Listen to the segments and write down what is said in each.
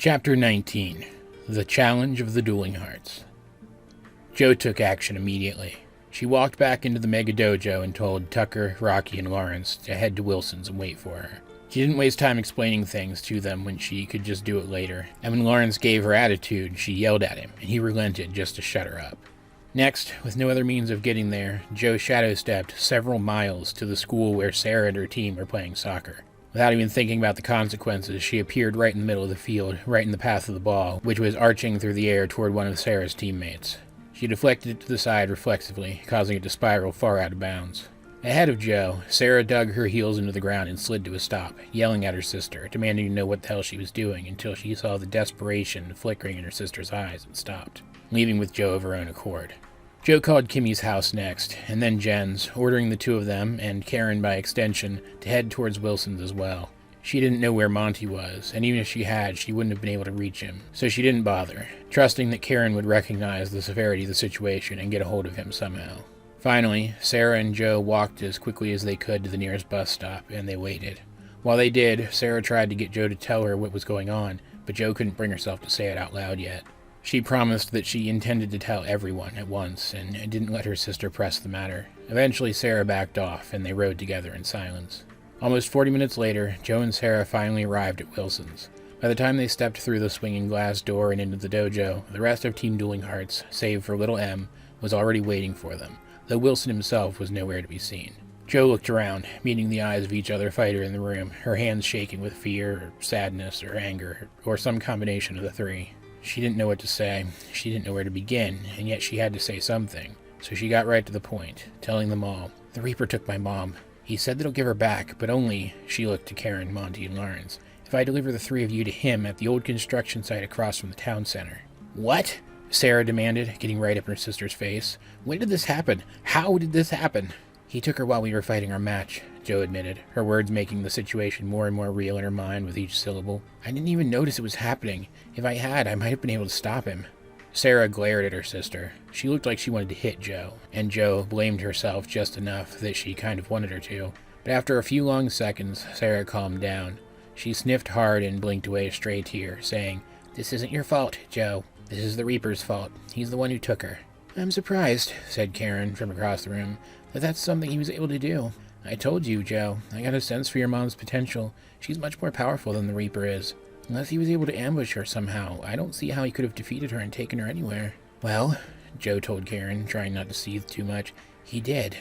Chapter 19. The Challenge of the Dueling Hearts. Jo took action immediately. She walked back into the mega dojo and told Tucker, Rocky, and Lawrence to head to Wilson's and wait for her. She didn't waste time explaining things to them when she could just do it later, and when Lawrence gave her attitude, she yelled at him, and he relented just to shut her up. Next, with no other means of getting there, Jo shadow-stepped several miles to the school where Sarah and her team were playing soccer. Without even thinking about the consequences, she appeared right in the middle of the field, right in the path of the ball, which was arching through the air toward one of Sarah's teammates. She deflected it to the side reflexively, causing it to spiral far out of bounds. Ahead of Jo, Sarah dug her heels into the ground and slid to a stop, yelling at her sister, demanding to know what the hell she was doing until she saw the desperation flickering in her sister's eyes and stopped, leaving with Jo of her own accord. Jo called Kimmy's house next, and then Jen's, ordering the two of them, and Karen by extension, to head towards Wilson's as well. She didn't know where Monty was, and even if she had, she wouldn't have been able to reach him, so she didn't bother, trusting that Karen would recognize the severity of the situation and get a hold of him somehow. Finally, Sarah and Jo walked as quickly as they could to the nearest bus stop, and they waited. While they did, Sarah tried to get Jo to tell her what was going on, but Jo couldn't bring herself to say it out loud yet. She promised that she intended to tell everyone at once, and didn't let her sister press the matter. Eventually, Sarah backed off, and they rode together in silence. Almost 40 minutes later, Jo and Sarah finally arrived at Wilson's. By the time they stepped through the swinging glass door and into the dojo, the rest of Team Dueling Hearts, save for little Em, was already waiting for them, though Wilson himself was nowhere to be seen. Jo looked around, meeting the eyes of each other fighter in the room, her hands shaking with fear, or sadness, or anger, or some combination of the three. She didn't know what to say, she didn't know where to begin, and yet she had to say something, so she got right to the point, telling them all, "The Reaper took my mom. He said that he'll give her back, but only," she looked to Karen, Monty, and Lawrence, "if I deliver the three of you to him at the old construction site across from the town center." "What?" Sarah demanded, getting right up in her sister's face. "When did this happen? How did this happen?" "He took her while we were fighting our match," Jo admitted, her words making the situation more and more real in her mind with each syllable. "I didn't even notice it was happening. If I had, I might have been able to stop him." Sarah glared at her sister. She looked like she wanted to hit Jo, and Jo blamed herself just enough that she kind of wanted her to. But after a few long seconds, Sarah calmed down. She sniffed hard and blinked away a stray tear, saying, "This isn't your fault, Jo. This is the Reaper's fault. He's the one who took her." "I'm surprised," said Karen from across the room, "that that's something he was able to do. I told you, Jo. I got a sense for your mom's potential. She's much more powerful than the Reaper is. Unless he was able to ambush her somehow, I don't see how he could have defeated her and taken her anywhere." "Well," Jo told Karen, trying not to seethe too much, "he did.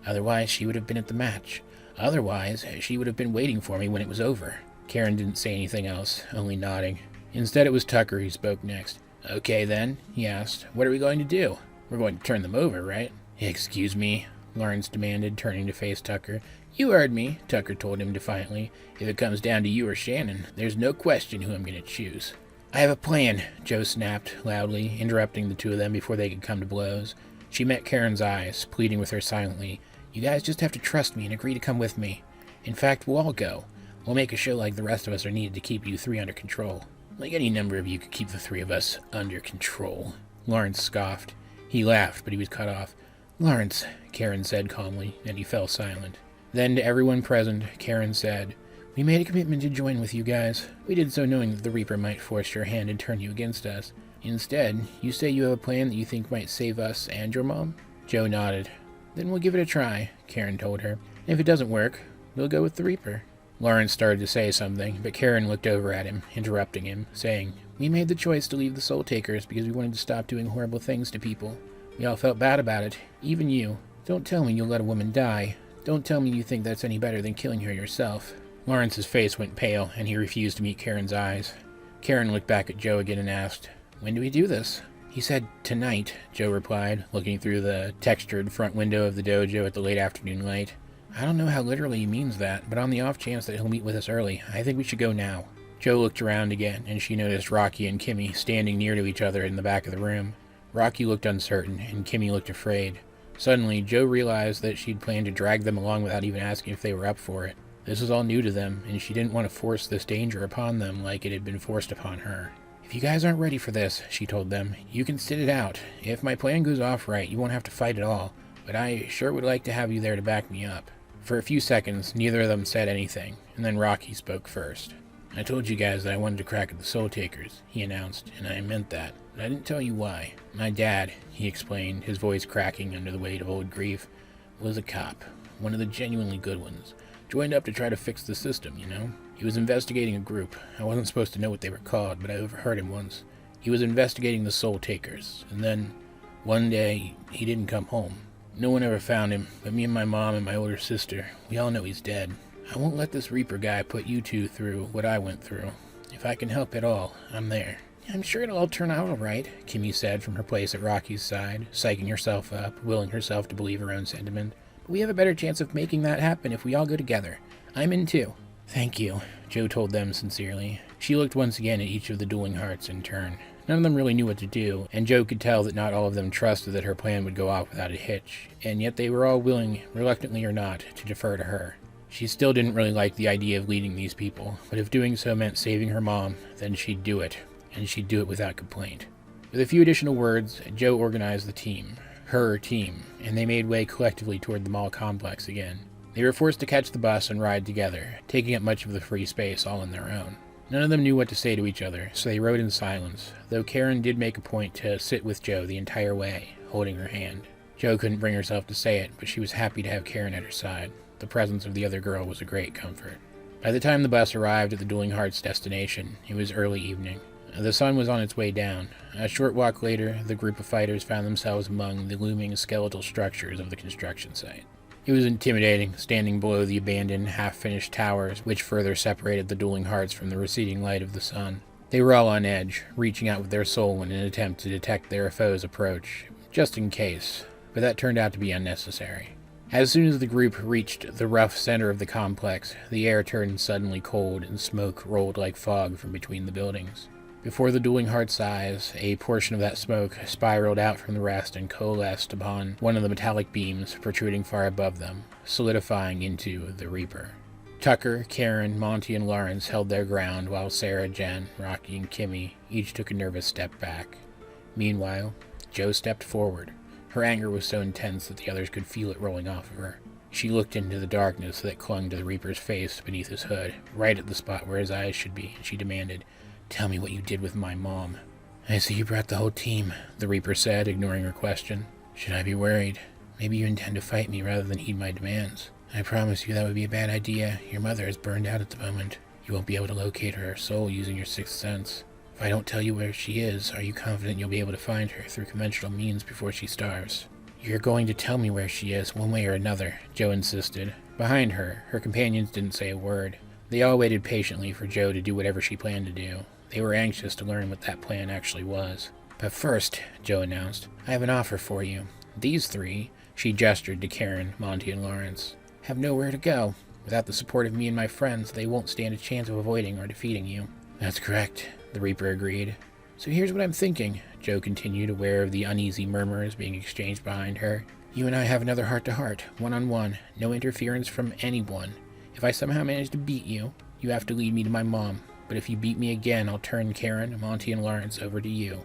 Otherwise, she would have been at the match. Otherwise, she would have been waiting for me when it was over." Karen didn't say anything else, only nodding. Instead, it was Tucker who spoke next. "Okay, then," he asked. "What are we going to do? We're going to turn them over, right?" "Excuse me?" Lawrence demanded, turning to face Tucker. "You heard me," Tucker told him defiantly. "If it comes down to you or Shannon, there's no question who I'm going to choose." "I have a plan," Jo snapped loudly, interrupting the two of them before they could come to blows. She met Karen's eyes, pleading with her silently. "You guys just have to trust me and agree to come with me. In fact, we'll all go. We'll make a show like the rest of us are needed to keep you three under control." "Like any number of you could keep the three of us under control," Lawrence scoffed. He laughed, but he was cut off. "Lawrence," Karen said calmly, and he fell silent. Then to everyone present, Karen said, "We made a commitment to join with you guys. We did so knowing that the Reaper might force your hand and turn you against us. Instead, you say you have a plan that you think might save us and your mom?" Jo nodded. "Then we'll give it a try," Karen told her. "If it doesn't work, we'll go with the Reaper." Lawrence started to say something, but Karen looked over at him, interrupting him, saying, "We made the choice to leave the Soul Takers because we wanted to stop doing horrible things to people. We all felt bad about it, even you. Don't tell me you'll let a woman die. Don't tell me you think that's any better than killing her yourself." Lawrence's face went pale, and he refused to meet Karen's eyes. Karen looked back at Jo again and asked, "When do we do this?" "He said tonight," Jo replied, looking through the textured front window of the dojo at the late afternoon light. "I don't know how literally he means that, but on the off chance that he'll meet with us early, I think we should go now." Jo looked around again, and she noticed Rocky and Kimmy standing near to each other in the back of the room. Rocky looked uncertain, and Kimmy looked afraid. Suddenly, Jo realized that she'd planned to drag them along without even asking if they were up for it. This was all new to them, and she didn't want to force this danger upon them like it had been forced upon her. "If you guys aren't ready for this," she told them, "you can sit it out. If my plan goes off right, you won't have to fight at all, but I sure would like to have you there to back me up." For a few seconds, neither of them said anything, and then Rocky spoke first. I told you guys that I wanted to crack at the Soul Takers, he announced, and I meant that. But I didn't tell you why. My dad, he explained, his voice cracking under the weight of old grief, was a cop. One of the genuinely good ones. Joined up to try to fix the system, you know? He was investigating a group. I wasn't supposed to know what they were called, but I overheard him once. He was investigating the Soul Takers, and then, one day, he didn't come home. No one ever found him, but me and my mom and my older sister, we all know he's dead. I won't let this Reaper guy put you two through what I went through. If I can help at all, I'm there. I'm sure it'll all turn out all right, Kimmy said from her place at Rocky's side, psyching herself up, willing herself to believe her own sentiment. But we have a better chance of making that happen if we all go together. I'm in too. Thank you, Joe told them sincerely. She looked once again at each of the dueling hearts in turn. None of them really knew what to do, and Joe could tell that not all of them trusted that her plan would go off without a hitch, and yet they were all willing, reluctantly or not, to defer to her. She still didn't really like the idea of leading these people, but if doing so meant saving her mom, then she'd do it, and she'd do it without complaint. With a few additional words, Joe organized the team, her team, and they made way collectively toward the mall complex again. They were forced to catch the bus and ride together, taking up much of the free space all on their own. None of them knew what to say to each other, so they rode in silence, though Karen did make a point to sit with Joe the entire way, holding her hand. Joe couldn't bring herself to say it, but she was happy to have Karen at her side. The presence of the other girl was a great comfort. By the time the bus arrived at the Dueling Hearts destination, it was early evening. The sun was on its way down. A short walk later, the group of fighters found themselves among the looming skeletal structures of the construction site. It was intimidating, standing below the abandoned, half-finished towers, which further separated the Dueling Hearts from the receding light of the sun. They were all on edge, reaching out with their soul in an attempt to detect their foe's approach, just in case, but that turned out to be unnecessary. As soon as the group reached the rough center of the complex, the air turned suddenly cold and smoke rolled like fog from between the buildings. Before the Dueling Hearts' eyes, a portion of that smoke spiraled out from the rest and coalesced upon one of the metallic beams protruding far above them, solidifying into the Reaper. Tucker, Karen, Monty, and Lawrence held their ground, while Sarah, Jen, Rocky, and Kimmy each took a nervous step back. Meanwhile, Joe stepped forward. Her anger was so intense that the others could feel it rolling off of her. She looked into the darkness that clung to the Reaper's face beneath his hood, right at the spot where his eyes should be, and she demanded, "Tell me what you did with my mom." "I see you brought the whole team," the Reaper said, ignoring her question. "Should I be worried? Maybe you intend to fight me rather than heed my demands. I promise you that would be a bad idea. Your mother is burned out at the moment. You won't be able to locate her soul using your sixth sense. If I don't tell you where she is, are you confident you'll be able to find her through conventional means before she starves?" "You're going to tell me where she is, one way or another," Joe insisted. Behind her, her companions didn't say a word. They all waited patiently for Joe to do whatever she planned to do. They were anxious to learn what that plan actually was. "But first," Joe announced, "I have an offer for you. These three," she gestured to Karen, Monty, and Lawrence, "have nowhere to go. Without the support of me and my friends, they won't stand a chance of avoiding or defeating you." "That's correct," the Reaper agreed. "So here's what I'm thinking," Joe continued, aware of the uneasy murmurs being exchanged behind her. "You and I have another heart-to-heart, one-on-one, no interference from anyone. If I somehow manage to beat you, you have to lead me to my mom. But if you beat me again, I'll turn Karen, Monty, and Lawrence over to you.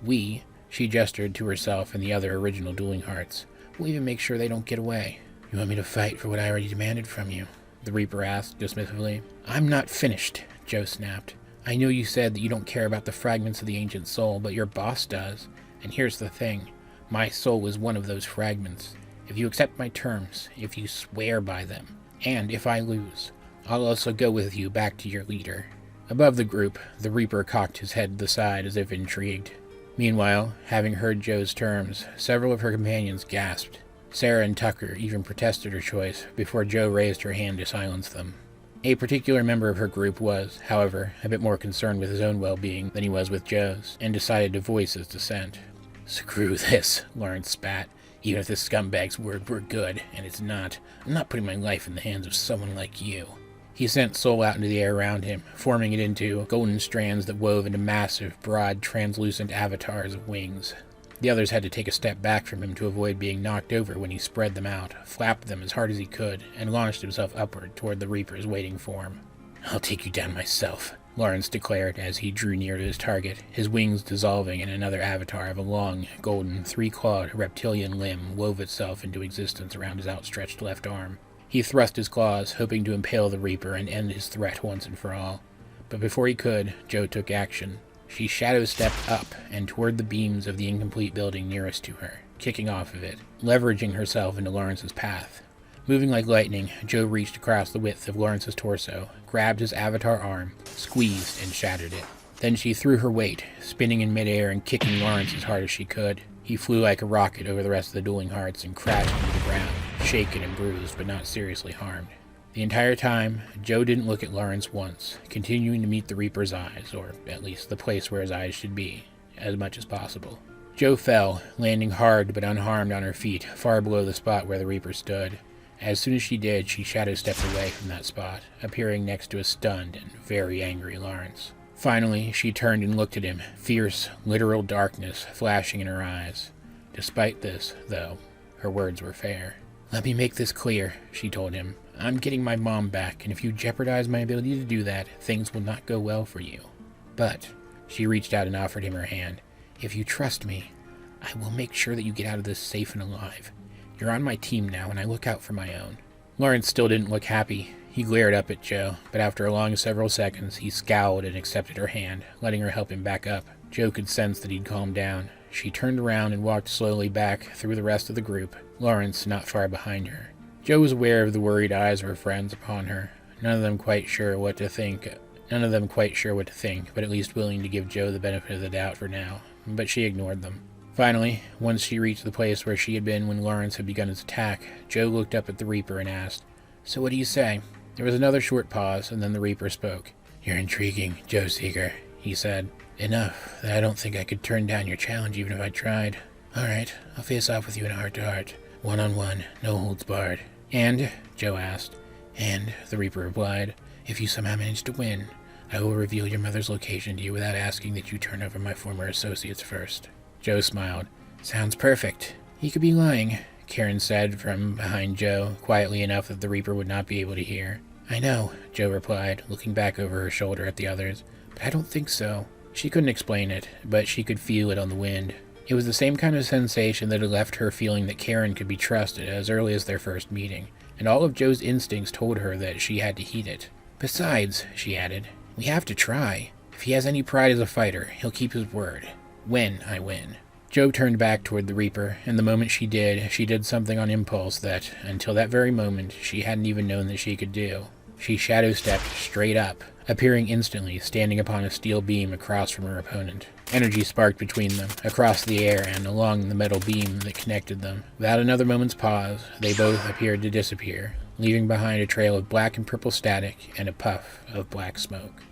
We," she gestured to herself and the other original Dueling Hearts, "will even make sure they don't get away." "You want me to fight for what I already demanded from you?" the Reaper asked dismissively. "I'm not finished," Joe snapped. "I know you said that you don't care about the fragments of the ancient soul, but your boss does. And here's the thing. My soul is one of those fragments. If you accept my terms, if you swear by them, and if I lose, I'll also go with you back to your leader." Above the group, the Reaper cocked his head to the side as if intrigued. Meanwhile, having heard Joe's terms, several of her companions gasped. Sarah and Tucker even protested her choice before Joe raised her hand to silence them. A particular member of her group was, however, a bit more concerned with his own well-being than he was with Joe's, and decided to voice his dissent. "Screw this," Lawrence spat. "Even if this scumbag's word were good, and it's not, I'm not putting my life in the hands of someone like you." He sent soul out into the air around him, forming it into golden strands that wove into massive, broad, translucent avatars of wings. The others had to take a step back from him to avoid being knocked over when he spread them out, flapped them as hard as he could, and launched himself upward toward the Reaper's waiting form. "I'll take you down myself," Lawrence declared as he drew near to his target, his wings dissolving in another avatar of a long, golden, three-clawed reptilian limb wove itself into existence around his outstretched left arm. He thrust his claws, hoping to impale the Reaper and end his threat once and for all. but before he could, Joe took action. She shadow-stepped up and toward the beams of the incomplete building nearest to her, kicking off of it, leveraging herself into Lawrence's path. Moving like lightning, Joe reached across the width of Lawrence's torso, grabbed his avatar arm, squeezed, and shattered it. Then she threw her weight, spinning in midair and kicking Lawrence as hard as she could. He flew like a rocket over the rest of the dueling hearts and crashed into the ground, shaken and bruised, but not seriously harmed. The entire time, Joe didn't look at Lawrence once, continuing to meet the Reaper's eyes, or at least the place where his eyes should be, as much as possible. Joe fell, landing hard but unharmed on her feet, far below the spot where the Reaper stood. As soon as she did, she shadow-stepped away from that spot, appearing next to a stunned and very angry Lawrence. Finally, she turned and looked at him, fierce, literal darkness flashing in her eyes. Despite this, though, her words were fair. "Let me make this clear," she told him. "I'm getting my mom back, and if you jeopardize my ability to do that, things will not go well for you. But," she reached out and offered him her hand, "if you trust me, I will make sure that you get out of this safe and alive. You're on my team now, and I look out for my own." Lawrence still didn't look happy. He glared up at Joe, but after a long several seconds, he scowled and accepted her hand, letting her help him back up. Joe could sense that he'd calmed down. She turned around and walked slowly back through the rest of the group, Lawrence not far behind her. Joe was aware of the worried eyes of her friends upon her, none of them quite sure what to think, but at least willing to give Joe the benefit of the doubt for now, but she ignored them. Finally, once she reached the place where she had been when Lawrence had begun his attack, Joe looked up at the Reaper and asked, "So what do you say?" There was another short pause, and then the Reaper spoke. "You're intriguing, Joe Seeker," he said. "Enough that I don't think I could turn down your challenge even if I tried. All right, I'll face off with you in heart-to-heart. One-on-one, no holds barred." "And?" Joe asked. "And," the Reaper replied, "if you somehow manage to win, I will reveal your mother's location to you without asking that you turn over my former associates first." Joe smiled. "Sounds perfect." "He could be lying," Karen said from behind Joe, quietly enough that the Reaper would not be able to hear. "I know," Joe replied, looking back over her shoulder at the others, "but I don't think so." She couldn't explain it, but she could feel it on the wind. It was the same kind of sensation that had left her feeling that Karen could be trusted as early as their first meeting, and all of Joe's instincts told her that she had to heed it. "Besides," she added, "we have to try. If he has any pride as a fighter, he'll keep his word. When I win." Joe turned back toward the Reaper, and the moment she did something on impulse that, until that very moment, she hadn't even known that she could do. She shadow-stepped straight up, appearing instantly, standing upon a steel beam across from her opponent. Energy sparked between them, across the air and along the metal beam that connected them. Without another moment's pause, they both appeared to disappear, leaving behind a trail of black and purple static and a puff of black smoke.